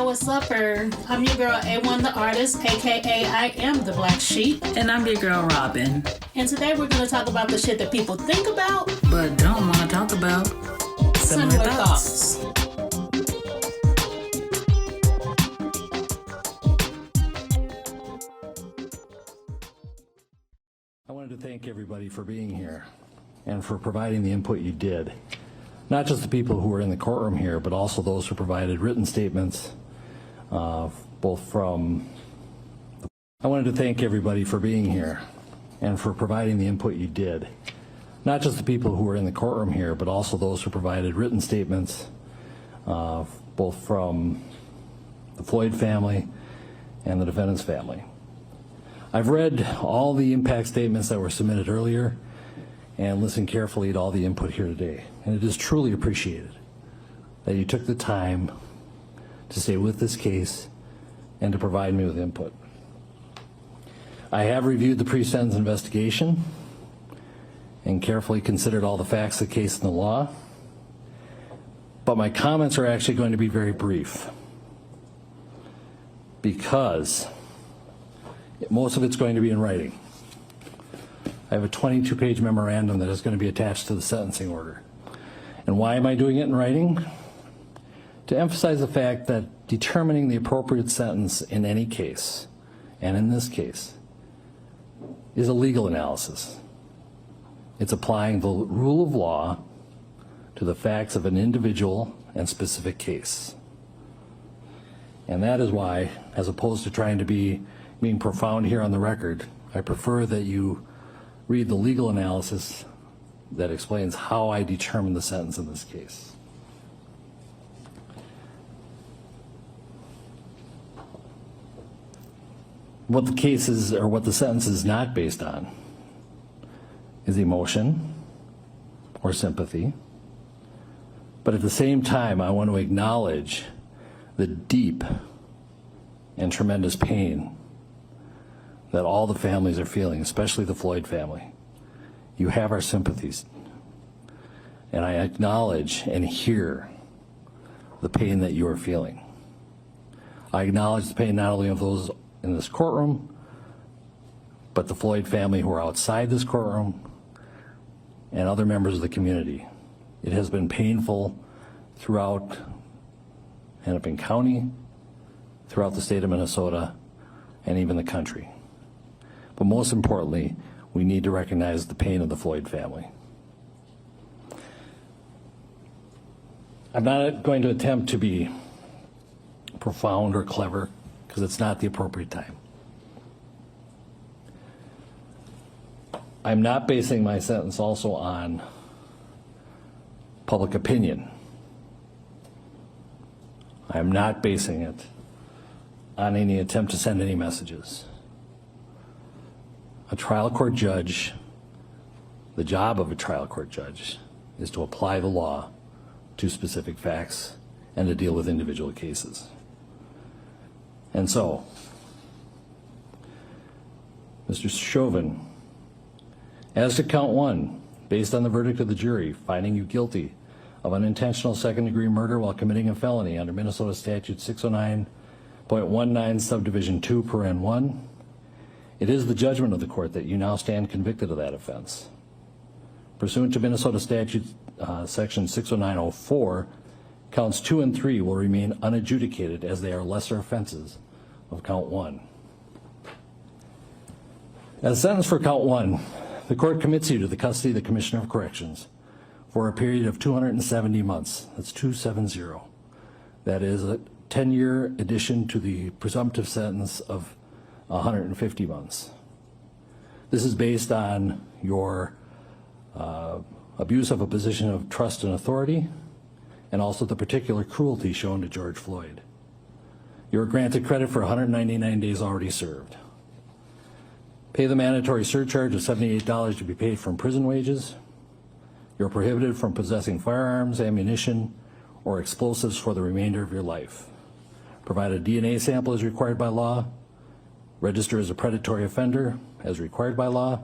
Yo, what's up, I'm your girl A1 the Artist, aka I am the Black Sheep. And I'm your girl Robin. And today we're going to talk about the shit that people think about, but don't want to talk about. Similar thoughts. I wanted to thank everybody for being here and for providing the input you did. Not just the people who were in the courtroom here, but also those who provided written statements, both from... I wanted to thank everybody for being here and for providing the input you did. Not just the people who were in the courtroom here, but also those who provided written statements, both from the Floyd family and the defendant's family. I've read all the impact statements that were submitted earlier and listened carefully to all the input here today. And it is truly appreciated that you took the time to stay with this case and to provide me with input. I have reviewed the pre-sentence investigation and carefully considered all the facts of the case and the law, but my comments are actually going to be very brief because most of it's going to be in writing. I have a 22-page memorandum that is going to be attached to the sentencing order. And why am I doing it in writing? To emphasize the fact that determining the appropriate sentence in any case, and in this case, is a legal analysis. It's applying the rule of law to the facts of an individual and specific case. And that is why, as opposed to trying to being profound here on the record, I prefer that you read the legal analysis that explains how I determined the sentence in this case. What the case is, or what the sentence is not based on, is emotion or sympathy. But at the same time, I want to acknowledge the deep and tremendous pain that all the families are feeling, especially the Floyd family. You have our sympathies. And I acknowledge and hear the pain that you are feeling. I acknowledge the pain not only of those in this courtroom, but the Floyd family who are outside this courtroom and other members of the community. It has been painful throughout Hennepin County, throughout the state of Minnesota, and even the country. But most importantly, we need to recognize the pain of the Floyd family. I'm not going to attempt to be profound or clever because it's not the appropriate time. I'm not basing my sentence also on public opinion. I'm not basing it on any attempt to send any messages. A trial court judge, the job of a trial court judge is to apply the law to specific facts and to deal with individual cases. And so, Mr. Chauvin, as to count one, based on the verdict of the jury, finding you guilty of unintentional second-degree murder while committing a felony under Minnesota Statute 609.19 subdivision 2 paren 1, it is the judgment of the court that you now stand convicted of that offense. Pursuant to Minnesota Statute section 609.04, counts 2 and 3 will remain unadjudicated as they are lesser offenses of count 1. As sentenced for count 1, the court commits you to the custody of the Commissioner of Corrections for a period of 270 months. That's 270. That is a 10-year addition to the presumptive sentence of 150 months. This is based on your abuse of a position of trust and authority, and also the particular cruelty shown to George Floyd. You are granted credit for 199 days already served. Pay the mandatory surcharge of $78 to be paid from prison wages. You're prohibited from possessing firearms, ammunition, or explosives for the remainder of your life. Provide a DNA sample as required by law. Register as a predatory offender as required by law.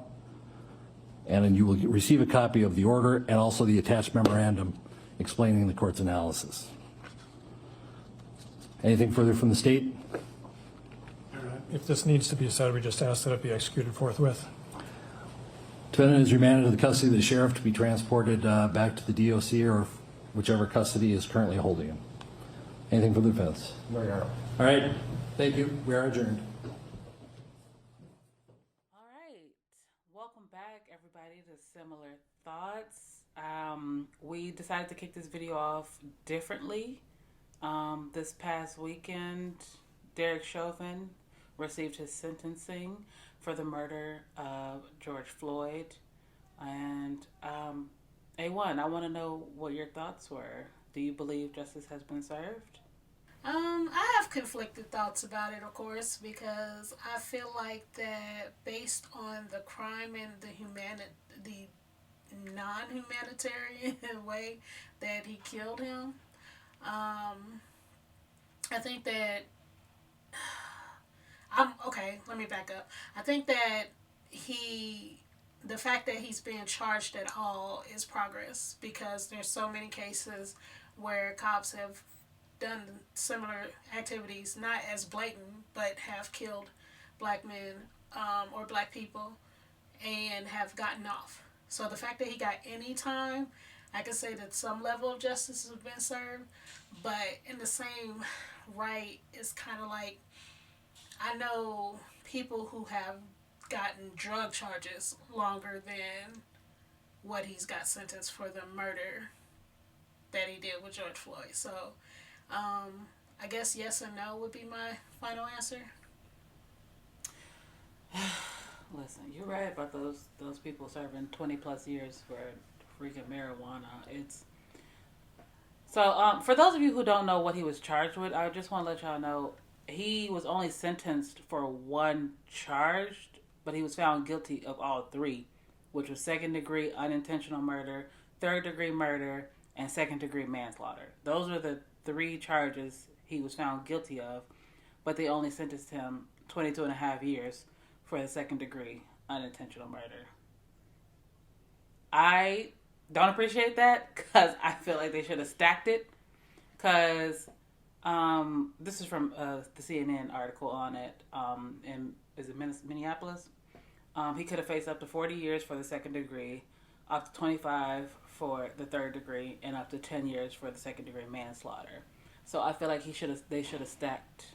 And then you will receive a copy of the order and also the attached memorandum explaining the court's analysis. Anything further from the state? If this needs to be said, we just ask that it be executed forthwith. Defendant is remanded to the custody of the sheriff to be transported back to the DOC or whichever custody is currently holding him. Anything from the defense? All right. Thank you. We are adjourned. All right. Welcome back, everybody, to Similar Thoughts. We decided to kick this video off differently. This past weekend, Derek Chauvin received his sentencing for the murder of George Floyd. And A1, I want to know what your thoughts were. Do you believe justice has been served? I have conflicted thoughts about it, of course, because I feel like that based on the crime and the non-humanitarian way that he killed him, I think that let me back up. I think that the fact that he's being charged at all is progress, because there's so many cases where cops have done similar activities, not as blatant, but have killed black men or black people and have gotten off. So the fact that he got any time, I can say that some level of justice has been served, but in the same right, it's kind of like, I know people who have gotten drug charges longer than what he's got sentenced for the murder that he did with George Floyd. So I guess yes and no would be my final answer. Listen, you're right about those people serving 20 plus years for freaking marijuana. It's so for those of you who don't know what he was charged with, I just want to let y'all know he was only sentenced for one charge, but he was found guilty of all three, which was second degree unintentional murder, third degree murder, and second degree manslaughter. Those are the three charges he was found guilty of, but they only sentenced him 22 and a half years for the second degree unintentional murder. I don't appreciate that, because I feel like they should have stacked it, because this is from the CNN article on it, in Minneapolis. He could have faced up to 40 years for the second degree, up to 25 for the third degree, and up to 10 years for the second degree manslaughter. So I feel like they should have stacked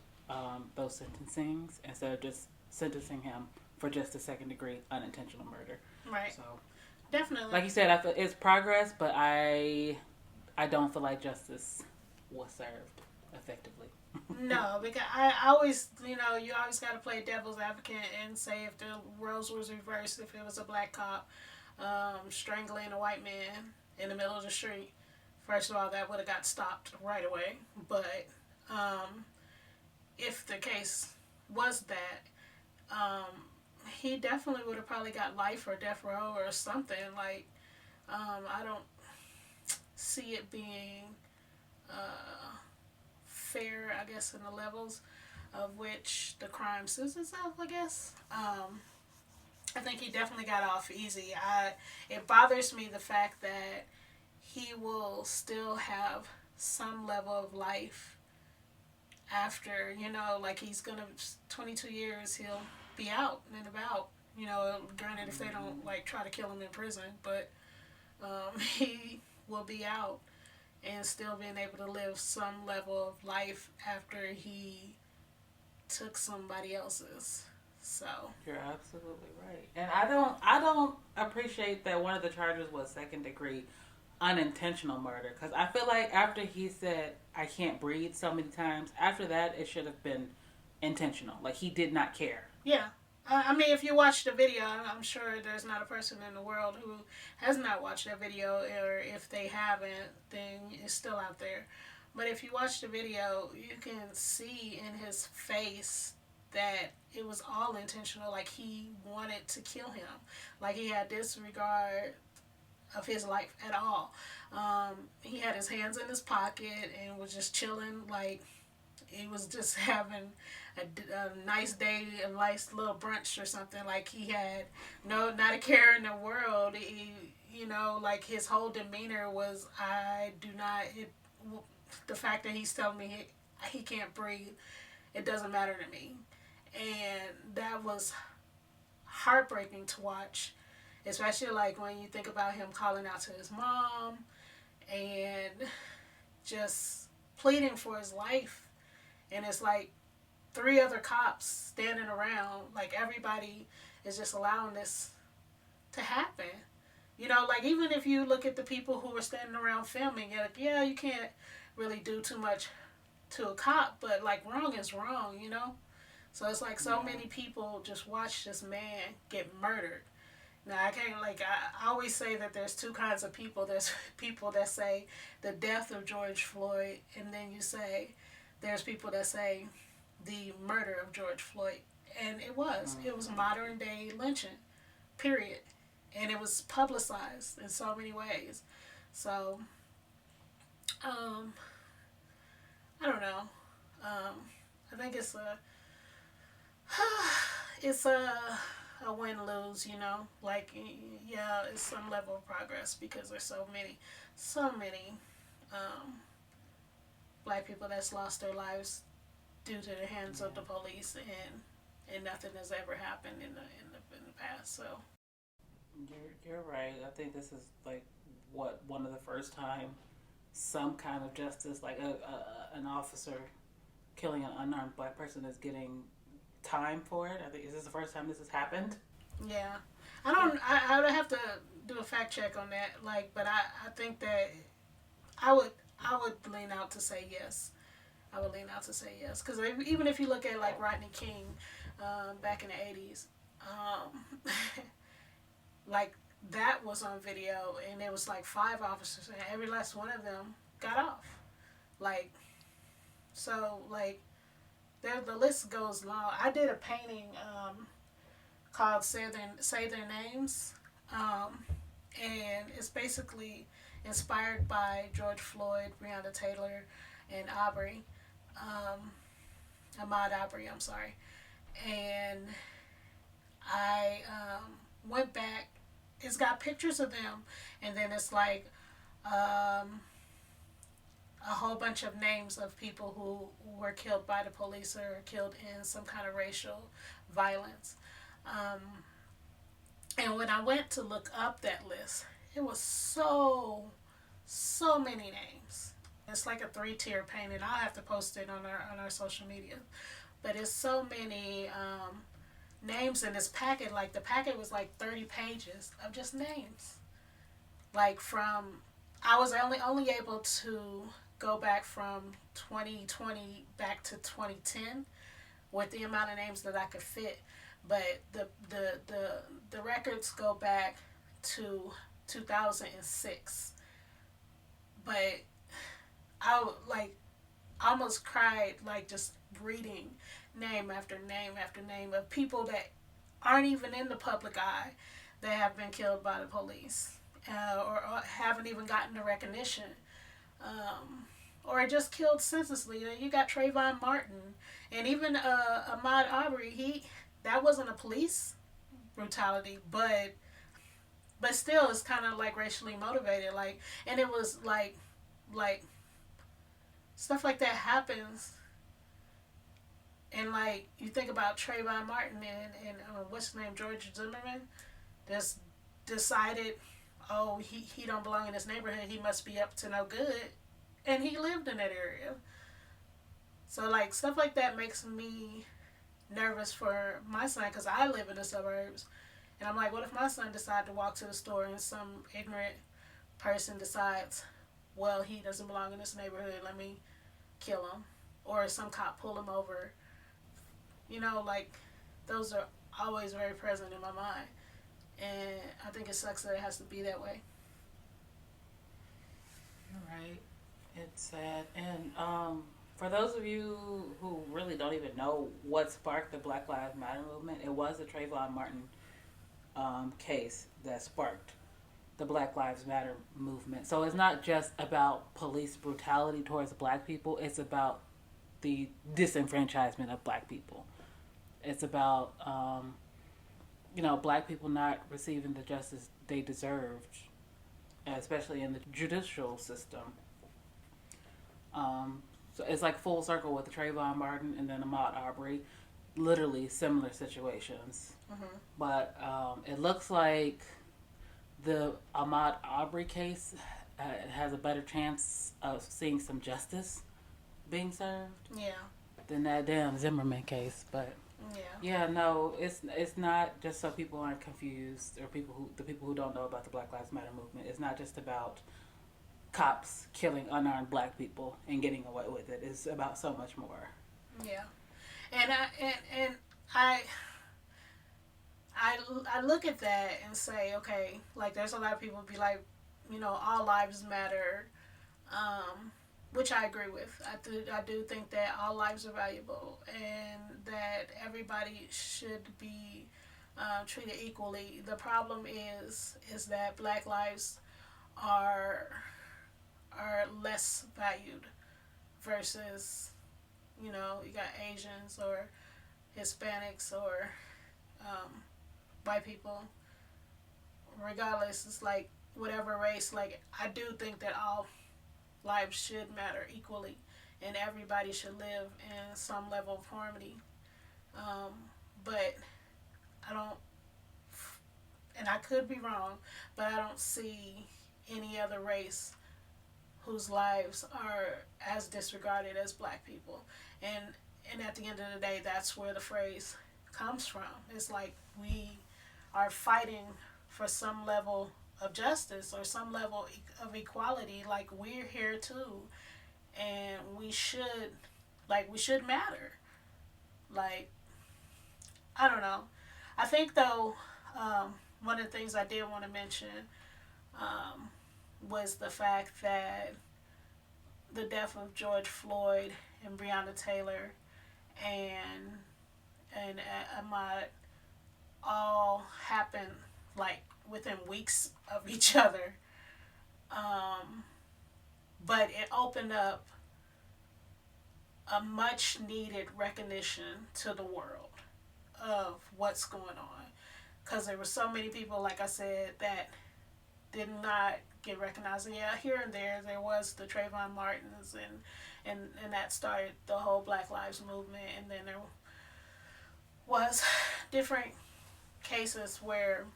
those sentencings instead of just sentencing him for just the second degree unintentional murder. Right. So definitely, like you said, I feel it's progress, but I don't feel like justice was served effectively. No, because I always, you always got to play devil's advocate and say if the roles was reversed, if it was a black cop strangling a white man in the middle of the street, first of all, that would have got stopped right away. But if the case was that, he definitely would have probably got life or death row or something. Like, I don't see it being fair, I guess, in the levels of which the crime suits itself, I guess. I think he definitely got off easy. It bothers me the fact that he will still have some level of life after, like he's going to, 22 years, he'll be out and about. Granted, if they don't, try to kill him in prison, but he will be out and still being able to live some level of life after he took somebody else's. So you're absolutely right, and I don't appreciate that one of the charges was second degree unintentional murder, because I feel like after he said I can't breathe so many times, after that it should have been intentional. Like, he did not care. Yeah. I mean, if you watch the video, I'm sure there's not a person in the world who has not watched that video, or if they haven't, then it's still out there. But if you watch the video, you can see in his face that it was all intentional. Like, he wanted to kill him. Like, he had disregard of his life at all. He had his hands in his pocket and was just chilling. Like, he was just having a nice day, a nice little brunch or something. Like, he had not a care in the world. He, like, his whole demeanor was, the fact that he's telling me he can't breathe. It doesn't matter to me. And that was heartbreaking to watch, especially like when you think about him calling out to his mom and just pleading for his life. And it's like 3 other cops standing around, like everybody is just allowing this to happen. You know, like even if you look at the people who were standing around filming, you're like, yeah, you can't really do too much to a cop, but like wrong is wrong, you know? So it's like so many people just watch this man get murdered. Now I can't I always say that there's 2 kinds of people. There's people that say the death of George Floyd, and then you say there's people that say the murder of George Floyd. And it was modern day lynching, period. And it was publicized in so many ways. So, I don't know. I think it's a win-lose, you know? Like, yeah, it's some level of progress because there's so many black people that's lost their lives due to the hands of the police, and nothing has ever happened in the past, so. You're right. I think this is like one of the first time some kind of justice, like an officer killing an unarmed black person, is getting time for it. I think is this the first time this has happened? Yeah, I would have to do a fact check on that. Like, but I think that I would lean out to say yes. I would lean out to say yes, because even if you look at like Rodney King, back in the '80s. Like, that was on video, and there was like 5 officers, and every last one of them got off. Like, so, like, the list goes long. I did a painting called Say Their Names, and it's basically inspired by George Floyd, Breonna Taylor, and Ahmaud Arbery, I'm sorry. And I went back. It's got pictures of them, and then it's like a whole bunch of names of people who were killed by the police or killed in some kind of racial violence. And when I went to look up that list, it was so many names. It's like a 3-tier painting. I'll have to post it on our social media, but it's so many names in this packet. Like, the packet was like 30 pages of just names. Like, I was only able to go back from 2020 back to 2010 with the amount of names that I could fit. But the records go back to 2006. But I almost cried, like, just reading name after name after name of people that aren't even in the public eye that have been killed by the police, or haven't even gotten the recognition, or just killed senselessly. You got Trayvon Martin, and even Ahmaud Arbery. That wasn't a police brutality, but still, it's kind of like racially motivated. Like, and it was like stuff like that happens. And, like, you think about Trayvon Martin and what's his name, George Zimmerman, just decided, oh, he don't belong in this neighborhood, he must be up to no good, and he lived in that area. So, like, stuff like that makes me nervous for my son, because I live in the suburbs, and I'm like, what if my son decided to walk to the store and some ignorant person decides, well, he doesn't belong in this neighborhood, let me kill him, or some cop pull him over. You know, like, those are always very present in my mind. And I think it sucks that it has to be that way. Right. It's sad. And for those of you who really don't even know what sparked the Black Lives Matter movement, it was the Trayvon Martin case that sparked the Black Lives Matter movement. So it's not just about police brutality towards black people. It's about the disenfranchisement of black people. It's about, black people not receiving the justice they deserved, especially in the judicial system. So it's like full circle with Trayvon Martin and then Ahmaud Arbery. Literally similar situations. Mm-hmm. But it looks like the Ahmaud Arbery case has a better chance of seeing some justice being served Yeah. than that damn Zimmerman case. But Yeah. yeah, no, it's not just so people aren't confused or the people who don't know about the Black Lives Matter movement. It's not just about cops killing unarmed black people and getting away with it. It's about so much more. Yeah. And I look at that and say, okay, like there's a lot of people be like, all lives matter, which I agree with. I do think that all lives are valuable and that everybody should be treated equally. The problem is that Black lives are less valued versus you got Asians or Hispanics or white people. Regardless, it's like whatever race. Like I do think that all lives should matter equally, and everybody should live in some level of harmony. But I don't, and I could be wrong, but I don't see any other race whose lives are as disregarded as black people. And at the end of the day, that's where the phrase comes from. It's like we are fighting for some level of justice or some level of equality. Like we're here too, and we should matter. Like I don't know. I think though, one of the things I did want to mention was the fact that the death of George Floyd and Breonna Taylor and Ahmaud all happened like within weeks of each other. But it opened up a much needed recognition to the world of what's going on. Because there were so many people, like I said, that did not get recognized. And yeah, here and there was the Trayvon Martins and that started the whole Black Lives Movement. And then there was different cases where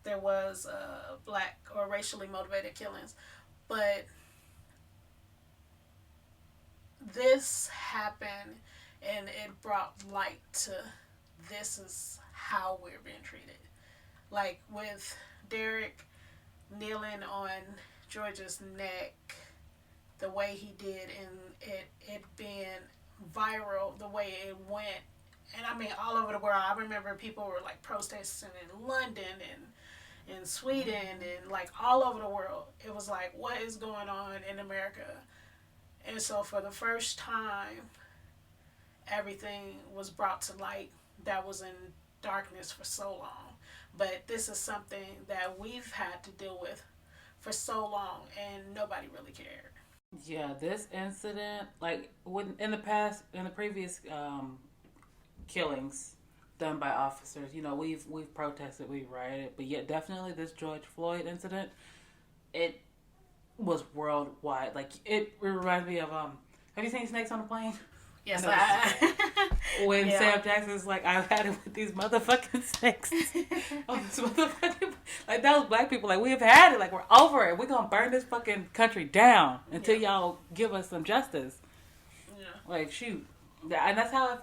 there was black or racially motivated killings. But this happened and it brought light to this is how we're being treated. Like with Derek kneeling on George's neck the way he did and it being viral the way it went. And I mean all over the world. I remember people were like protesting in London and in Sweden and like all over the world. It was like, what is going on in America? And so for the first time, everything was brought to light that was in darkness for so long. But this is something that we've had to deal with for so long and nobody really cared. Yeah, this incident, like when in the previous killings done by officers, we've protested, we've rioted, but yet definitely this George Floyd incident, it was worldwide. Like it reminds me of have you seen Snakes on a Plane? Yes, when Sam Jackson's like, I've had it with these motherfucking snakes. Oh, this motherfucking like those black people, like we have had it, like we're over it. We're gonna burn this fucking country down until y'all give us some justice. Yeah. Like shoot, and that's how I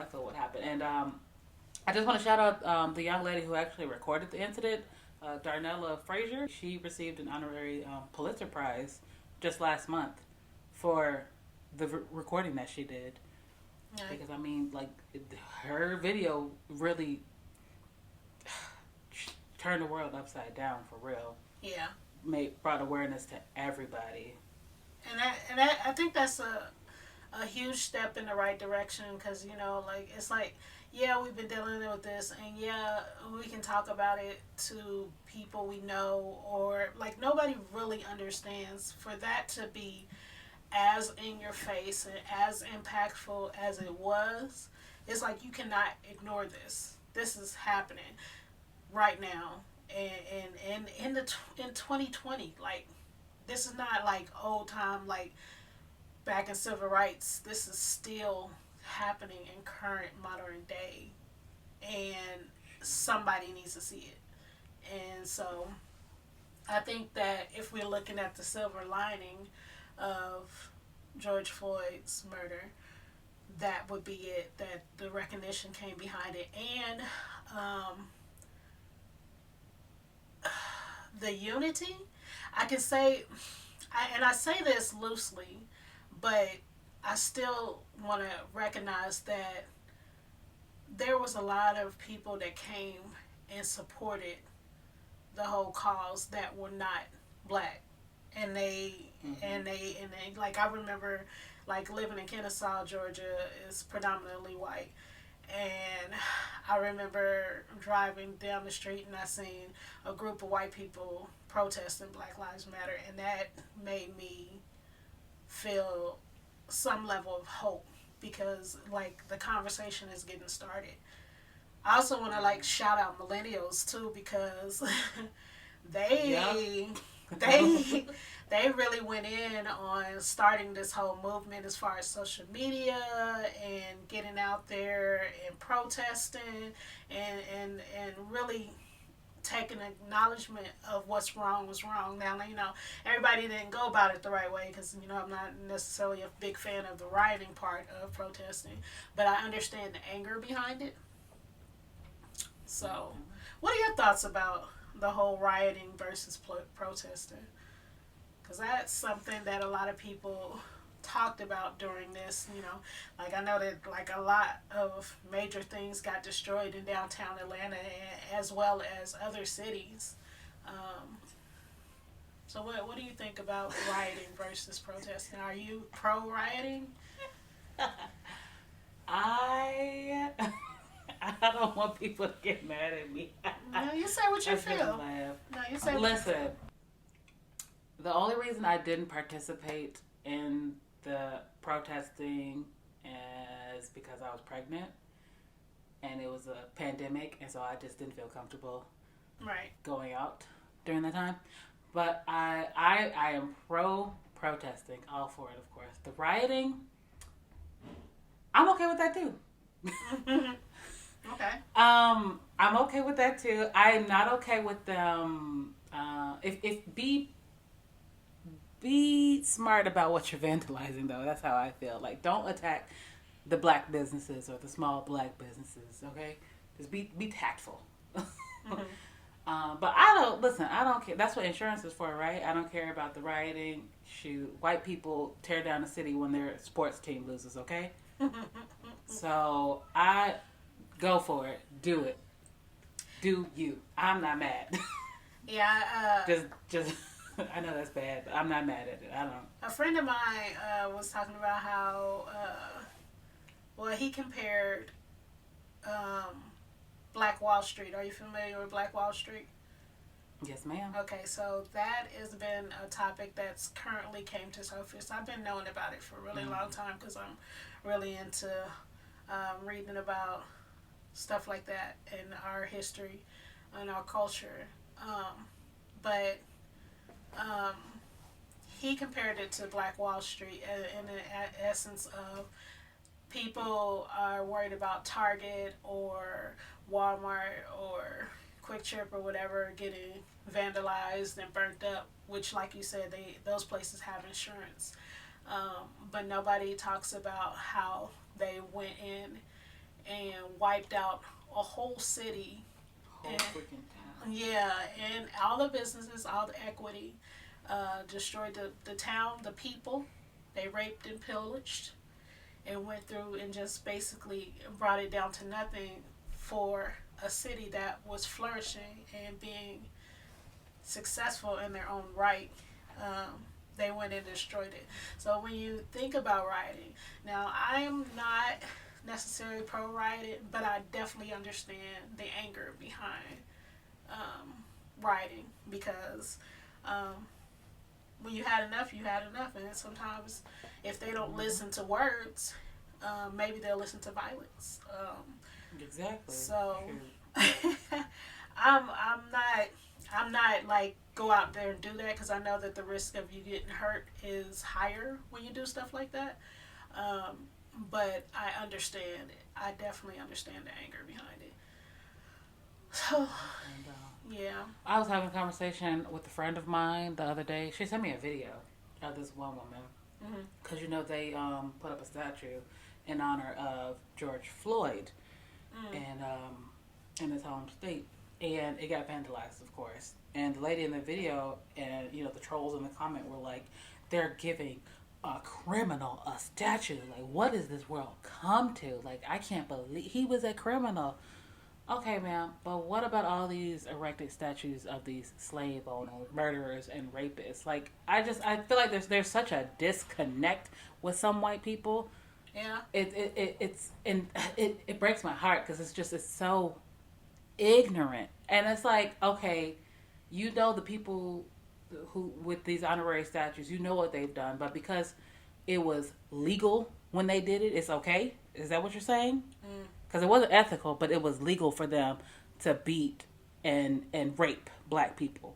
feel what happened. And I just want to shout out the young lady who actually recorded the incident, Darnella Frazier. She received an honorary Pulitzer Prize just last month for the recording that she did. Yeah. Because I mean, like her video really turned the world upside down for real. Yeah. Brought awareness to everybody. And I think that's a huge step in the right direction because like it's like yeah we've been dealing with this and yeah we can talk about it to people we know or like nobody really understands for that to be as in your face and as impactful as it was. It's like you cannot ignore this. This is happening right now and in 2020, like this is not like old time, like back in civil rights. This is still happening in current modern day, and somebody needs to see it. And so I think that if we're looking at the silver lining of George Floyd's murder, that would be it. That the recognition came behind it, and the unity. I can say, and I say this loosely, but I still want to recognize that there was a lot of people that came and supported the whole cause that were not black, and they like, I remember like living in Kennesaw, Georgia is predominantly white, and I remember driving down the street and I seen a group of white people protesting Black Lives Matter, and that made me feel some level of hope, because like the conversation is getting started. I also want to like shout out millennials too, because they Yep. they really went in on starting this whole movement as far as social media and getting out there and protesting and really taking acknowledgement of what's wrong was wrong. Now, you know, everybody didn't go about it the right way, because, you know, I'm not necessarily a big fan of the rioting part of protesting, but I understand the anger behind it. So, what are your thoughts about the whole rioting versus protesting? Because that's something that a lot of people talked about during this, you know, like I know that like a lot of major things got destroyed in downtown Atlanta, as well as other cities. So what do you think about rioting versus protesting? Are you pro rioting? I I don't want people to get mad at me. No, you say what you feel. No, you say what you Listen, feel. the only reason I didn't participate in the protesting is because I was pregnant and it was a pandemic, and so I just didn't feel comfortable Right. going out during that time. But I am pro protesting, all for it, of course. The rioting, I'm okay with that too. Okay. I'm okay with that too. I'm not okay with them. If be smart about what you're vandalizing, though. That's how I feel. Like, don't attack the black businesses or the small black businesses. Okay, just be tactful. Mm-hmm. But I don't care. That's what insurance is for, right? I don't care about the rioting. Shoot, white people tear down the city when their sports team loses. Okay, so I go for it. Do it. Do you? I'm not mad. Yeah. just. I know that's bad, but I'm not mad at it. I don't. A friend of mine was talking about how, well, he compared Black Wall Street. Are you familiar with Black Wall Street? Yes, ma'am. Okay, so that has been a topic that's currently came to surface. I've been knowing about it for a really long time, because I'm really into reading about stuff like that in our history and our culture. But he compared it to Black Wall Street in the essence of people are worried about Target or Walmart or Quick Trip or whatever getting vandalized and burnt up, which, like you said, those places have insurance. But nobody talks about how they went in and wiped out a whole city. Whole freaking town. Yeah, and all the businesses, all the equity, destroyed the town, the people. They raped and pillaged and went through and just basically brought it down to nothing for a city that was flourishing and being successful in their own right. They went and destroyed it. So when you think about rioting, now I am not necessarily pro rioting, but I definitely understand the anger behind rioting, because when you had enough, you had enough, and sometimes if they don't listen to words, maybe they'll listen to violence. Exactly. So I'm not like go out there and do that because I know that the risk of you getting hurt is higher when you do stuff like that. Um, but I understand it. I definitely understand the anger behind it. So And, yeah. I was having a conversation with a friend of mine the other day. She sent me a video of this one woman Mm-hmm. because they put up a statue in honor of George Floyd and in his home state, and it got vandalized, of course. And the lady in the video and the trolls in the comment were like, they're giving a criminal a statue. Like, what does this world come to? Like, I can't believe he was a criminal. Okay, ma'am, but what about all these erected statues of these slave owners, murderers, and rapists? Like, I feel like there's such a disconnect with some white people. Yeah. It breaks my heart because it's so ignorant, and it's like, okay, the people who with these honorary statues, what they've done, but because it was legal when they did it, it's okay. Is that what you're saying? Because it wasn't ethical, but it was legal for them to beat and rape black people.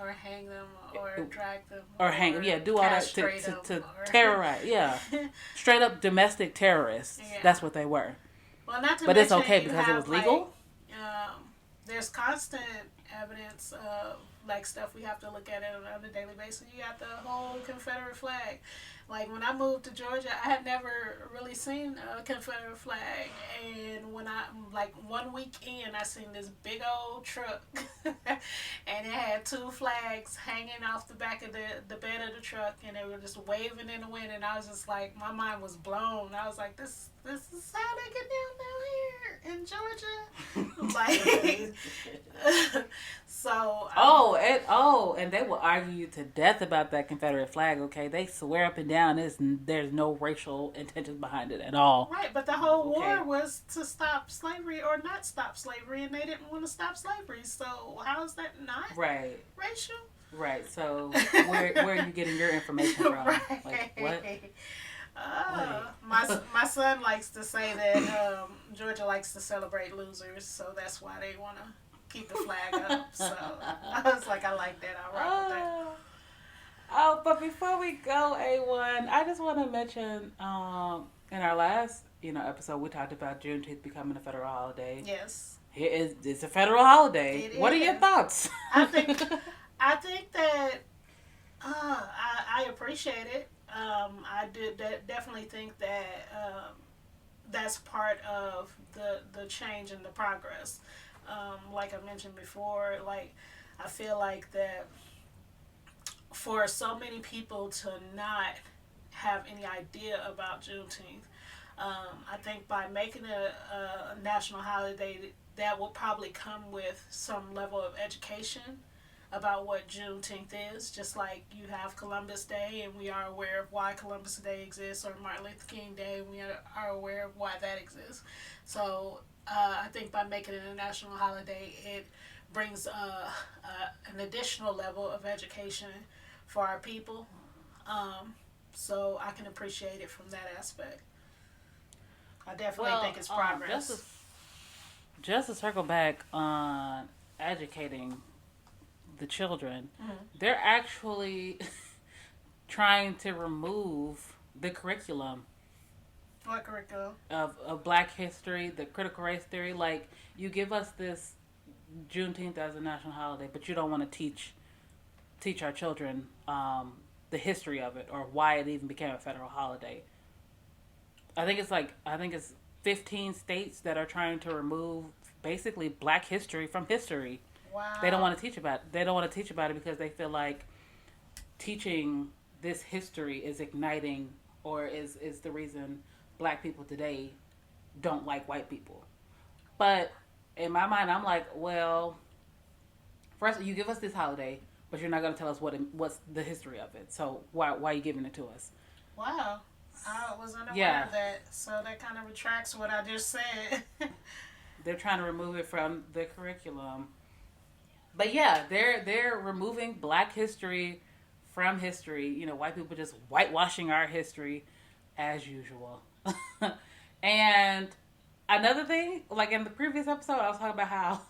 Or hang them, or drag them, or hang them, do all that to terrorize, straight up domestic terrorists. Yeah. That's what they were. Well, not to but mention it's okay because it was legal. Like, there's constant evidence of like stuff we have to look at it on a daily basis. You got the whole Confederate flag. Like when I moved to Georgia, I had never really seen a Confederate flag, and when I 1 week in, I seen this big old truck, and it had 2 flags hanging off the back of the bed of the truck, and they were just waving in the wind, and I was just like, my mind was blown. I was like, this is how they get down here in Georgia, like. So. And they will argue you to death about that Confederate flag. Okay, they swear up and down there's no racial intentions behind it at all. Right, but the whole war was to stop slavery or not stop slavery, and they didn't want to stop slavery. So how is that not racial? Right. So where are you getting your information from? Right. Like what? My son likes to say that Georgia likes to celebrate losers, so that's why they want to keep the flag up. So I was like, I like that. I'll rock with that. Oh, but before we go, A1, I just want to mention in our last episode we talked about Juneteenth becoming a federal holiday. Yes, it's a federal holiday. What are your thoughts? I think that I appreciate it. I definitely think that that's part of the change and the progress. Like I mentioned before, like I feel like that for so many people to not have any idea about Juneteenth, I think by making a national holiday, that will probably come with some level of education about what Juneteenth is, just like you have Columbus Day and we are aware of why Columbus Day exists, or Martin Luther King Day and we are aware of why that exists. So I think by making it a national holiday, it brings an additional level of education for our people. So I can appreciate it from that aspect. I definitely think it's progress. Just to circle back on educating the children, they're actually trying to remove the curriculum. What curriculum? Of Black history, the critical race theory. Like, you give us this Juneteenth as a national holiday, but you don't want to teach our children the history of it or why it even became a federal holiday. I think it's 15 states that are trying to remove basically Black history from history. Wow. They don't want to teach about it. They don't want to teach about it because they feel like teaching this history is igniting or is the reason Black people today don't like white people. But in my mind, I'm like, well, first you give us this holiday, but you're not going to tell us what's the history of it. So why are you giving it to us? Wow. I was unaware of that. So that kind of retracts what I just said. They're trying to remove it from the curriculum. But yeah, they're removing Black history from history. White people just whitewashing our history as usual. And another thing, like in the previous episode, I was talking about how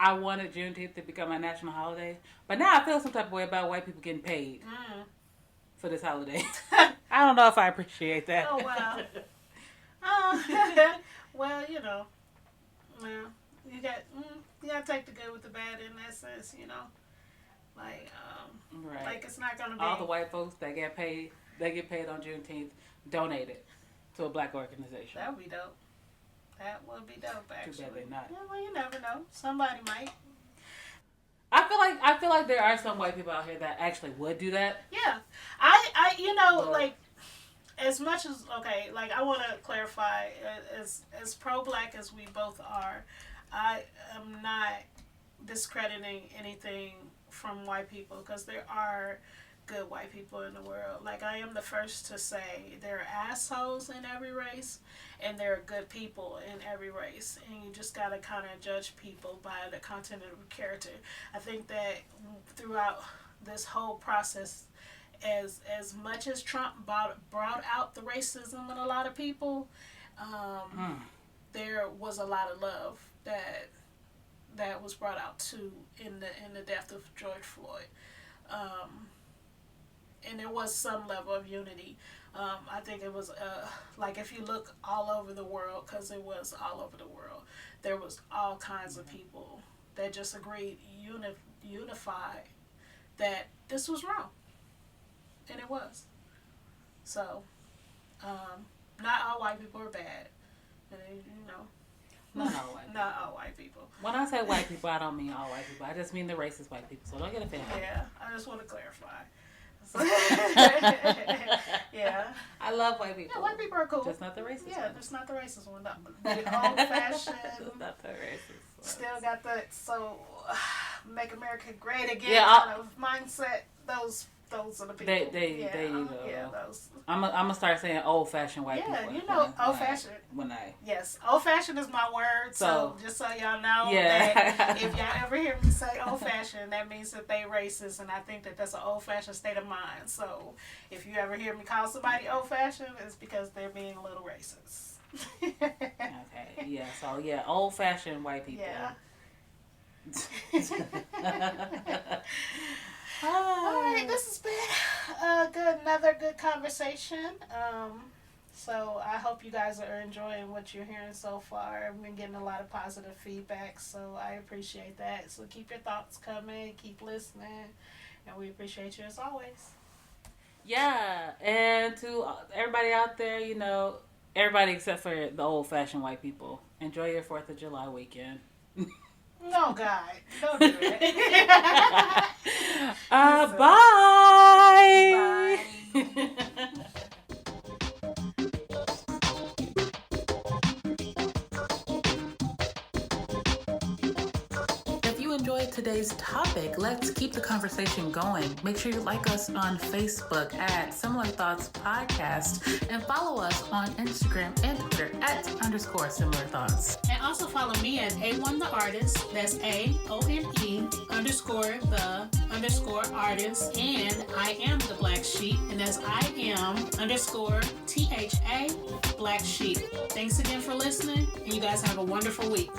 I wanted Juneteenth to become a national holiday, but now I feel some type of way about white people getting paid for this holiday. I don't know if I appreciate that. Oh, wow. Well, you know, well, you got to take the good with the bad in that sense, you know. Like, right. like it's not gonna be all the white folks that get paid on Juneteenth, donate it to a black organization. That would be dope. That would be dope, actually. Too bad they're not. Yeah, well, you never know. Somebody might. I feel like there are some white people out here that actually would do that. Yeah, I you know, But, like, as much as like I want to clarify, as pro-black as we both are, I am not discrediting anything from white people, because there are good white people in the world. Like, I am the first to say there are assholes in every race and there are good people in every race, and you just gotta kind of judge people by the content of their character. I think that throughout this whole process, as much as Trump brought out the racism in a lot of people, there was a lot of love that was brought out too in the death of George Floyd, and there was some level of unity. I think it was like, if you look all over the world, because it was all over the world, there was all kinds of people that just agreed, unified, that this was wrong, and it was. So, not all white people are bad, and you know. Not all white people. Not all white people. When I say white people, I don't mean all white people. I just mean the racist white people. So don't get offended. Yeah, I just want to clarify. Yeah. I love white people. Yeah, white people are cool. Just not the racist Yeah, ones. just not the racist one. The old fashioned. Just not the racist ones. Still got that make America great again Yeah, kind of mindset. Those are the people. They yeah, those. I'm gonna start saying old fashioned white Yeah, people. you know, old fashioned. Yes, old fashioned is my word. So just so y'all know, that if y'all ever hear me say old fashioned, that means that they racist, and I think that that's an old fashioned state of mind. So if you ever hear me call somebody old fashioned, it's because they're being a little racist. Okay. Yeah. So yeah, old fashioned white people. Yeah. All right, this has been another good conversation. So I hope you guys are enjoying what you're hearing so far. I've been getting a lot of positive feedback, so I appreciate that. So keep your thoughts coming, keep listening, and we appreciate you as always. Yeah, and to everybody out there, you know, everybody except for the old-fashioned white people, enjoy your 4th of July weekend. No, God. Don't do it. Bye. Bye. If you enjoyed today's topic, let's keep the conversation going. Make sure you like us on Facebook at Similar Thoughts Podcast, and follow us on Instagram and Twitter at _Similar Thoughts. And also follow me at A1 the Artist. That's AONE _the _artist. And I am the Black Sheep. And that's IM_THA Black Sheep. Thanks again for listening. And you guys have a wonderful week.